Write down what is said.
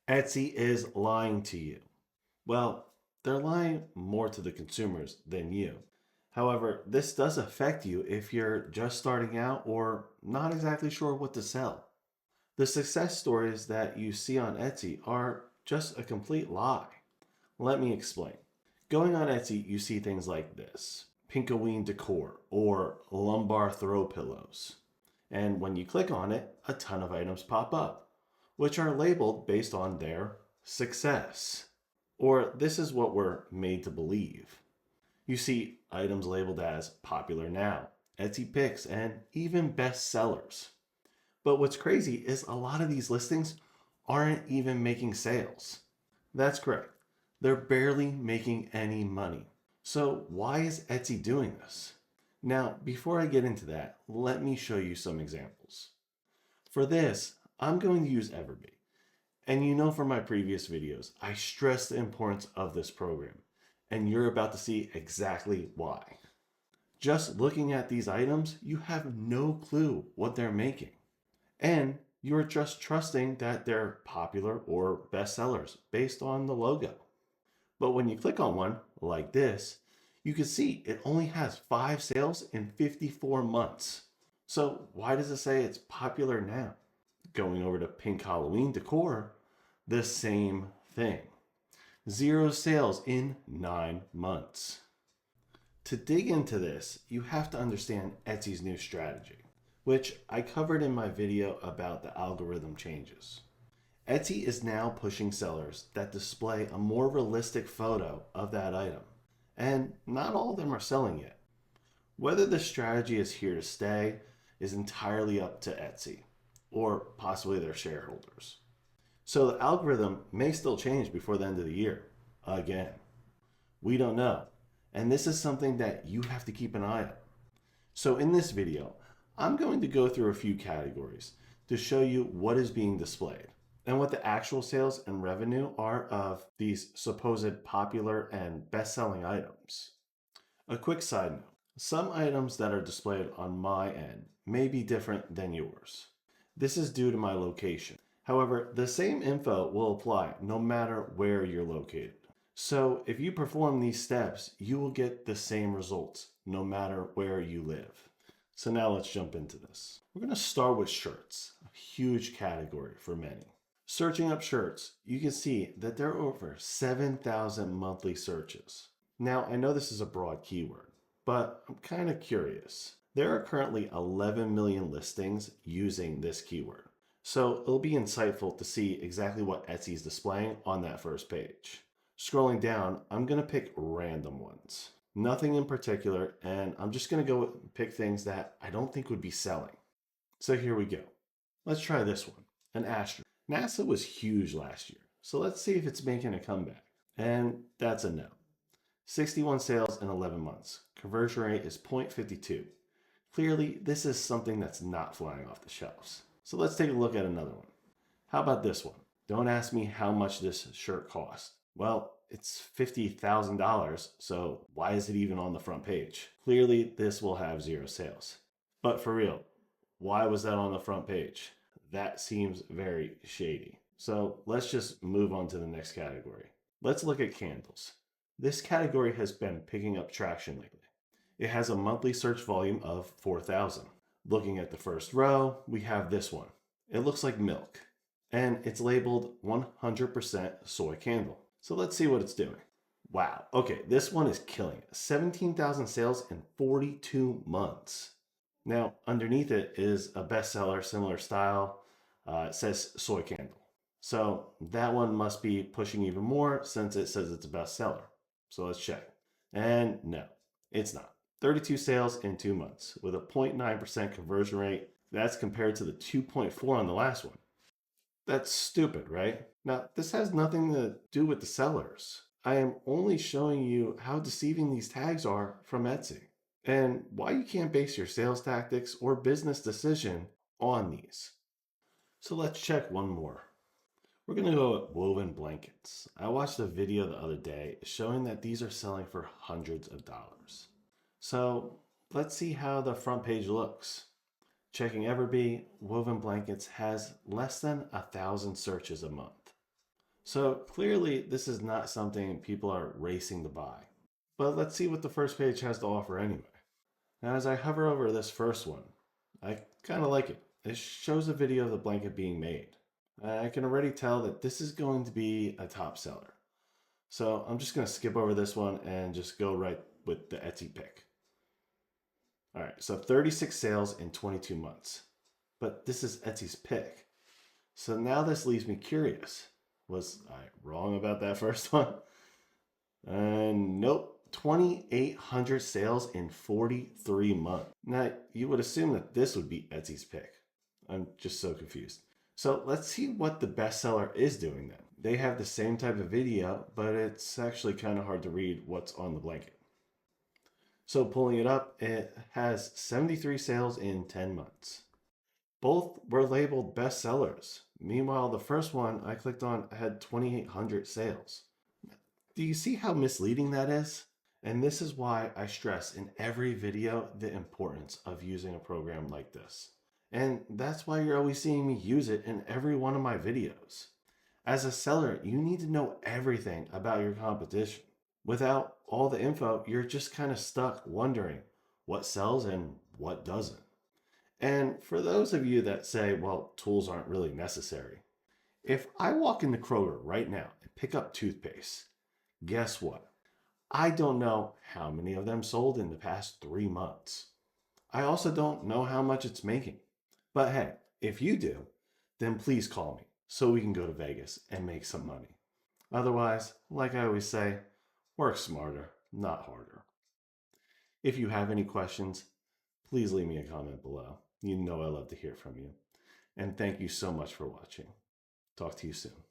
Etsy is lying to you. Well, they're lying more to the consumers than you. However, this does affect you if you're just starting out or not exactly sure what to sell. The success stories that you see on Etsy are just a complete lie. Let me explain. Going on Etsy, you see things like this: Pinkoween decor or lumbar throw pillows. And when you click on it, a ton of items pop up, which are labeled based on their success. Or this is what we're made to believe. You see items labeled as popular now, Etsy picks, and even best sellers. But what's crazy is a lot of these listings aren't even making sales. That's correct. They're barely making any money. So why is Etsy doing this? Now, before I get into that, let me show you some examples. For this, I'm going to use Everbee. And you know from my previous videos, I stress the importance of this program. And you're about to see exactly why. Just looking at these items, you have no clue what they're making. And you're just trusting that they're popular or bestsellers based on the logo. But when you click on one like this, you can see it only has 5 sales in 54 months. So why does it say it's popular now? Going over to Pink Halloween decor, the same thing. 0 sales in 9 months. To dig into this, you have to understand Etsy's new strategy, which I covered in my video about the algorithm changes. Etsy is now pushing sellers that display a more realistic photo of that item, and not all of them are selling yet. Whether this strategy is here to stay is entirely up to Etsy, or possibly their shareholders. So the algorithm may still change before the end of the year, again. We don't know, and this is something that you have to keep an eye on. So in this video, I'm going to go through a few categories to show you what is being displayed and what the actual sales and revenue are of these supposed popular and best-selling items. A quick side note, some items that are displayed on my end may be different than yours. This is due to my location. However, the same info will apply no matter where you're located. So if you perform these steps, you will get the same results no matter where you live. So now let's jump into this. We're going to start with shirts, a huge category for many. Searching up shirts, you can see that there are over 7,000 monthly searches. Now, I know this is a broad keyword, but I'm kind of curious. There are currently 11 million listings using this keyword. So it'll be insightful to see exactly what Etsy is displaying on that first page. Scrolling down, I'm going to pick random ones. Nothing in particular, and I'm just going to go pick things that I don't think would be selling. So here we go. Let's try this one, an astronaut. NASA was huge last year, so let's see if it's making a comeback. And that's a no. 61 sales in 11 months. Conversion rate is 0.52. Clearly, this is something that's not flying off the shelves. So let's take a look at another one. How about this one? Don't ask me how much this shirt cost. Well, it's $50,000, so why is it even on the front page? Clearly, this will have 0 sales. But for real, why was that on the front page? That seems very shady. So let's just move on to the next category. Let's look at candles. This category has been picking up traction lately. It has a monthly search volume of 4,000. Looking at the first row, we have this one. It looks like milk, and it's labeled 100% soy candle. So let's see what it's doing. Wow, okay, this one is killing it. 17,000 sales in 42 months. Now, underneath it is a bestseller, similar style. It says soy candle. So that one must be pushing even more since it says it's a bestseller. So let's check. And no, it's not. 32 sales in 2 months with a 0.9% conversion rate. That's compared to the 2.4 on the last one. That's stupid, right? Now, this has nothing to do with the sellers. I am only showing you how deceiving these tags are from Etsy and why you can't base your sales tactics or business decision on these. So let's check one more. We're going to go with woven blankets. I watched a video the other day showing that these are selling for hundreds of dollars. So let's see how the front page looks. Checking Everbee, woven blankets has less than 1,000 searches a month. So clearly, this is not something people are racing to buy. But let's see what the first page has to offer anyway. Now, as I hover over this first one, I kind of like it. It shows a video of the blanket being made. I can already tell that this is going to be a top seller. So I'm just going to skip over this one and just go right with the Etsy pick. All right, so 36 sales in 22 months. But this is Etsy's pick. So now this leaves me curious. Was I wrong about that first one? Nope. 2,800 sales in 43 months. Now, you would assume that this would be Etsy's pick. I'm just so confused. So let's see what the bestseller is doing then. They have the same type of video, but it's actually kind of hard to read what's on the blanket. So pulling it up, it has 73 sales in 10 months. Both were labeled bestsellers. Meanwhile, the first one I clicked on had 2,800 sales. Do you see how misleading that is? And this is why I stress in every video the importance of using a program like this. And that's why you're always seeing me use it in every one of my videos. As a seller, you need to know everything about your competition. Without all the info, you're just kind of stuck wondering what sells and what doesn't. And for those of you that say, well, tools aren't really necessary, if I walk into Kroger right now and pick up toothpaste, guess what? I don't know how many of them sold in the past 3 months. I also don't know how much it's making. But hey, if you do, then please call me so we can go to Vegas and make some money. Otherwise, like I always say, work smarter, not harder. If you have any questions, please leave me a comment below. You know I love to hear from you. And thank you so much for watching. Talk to you soon.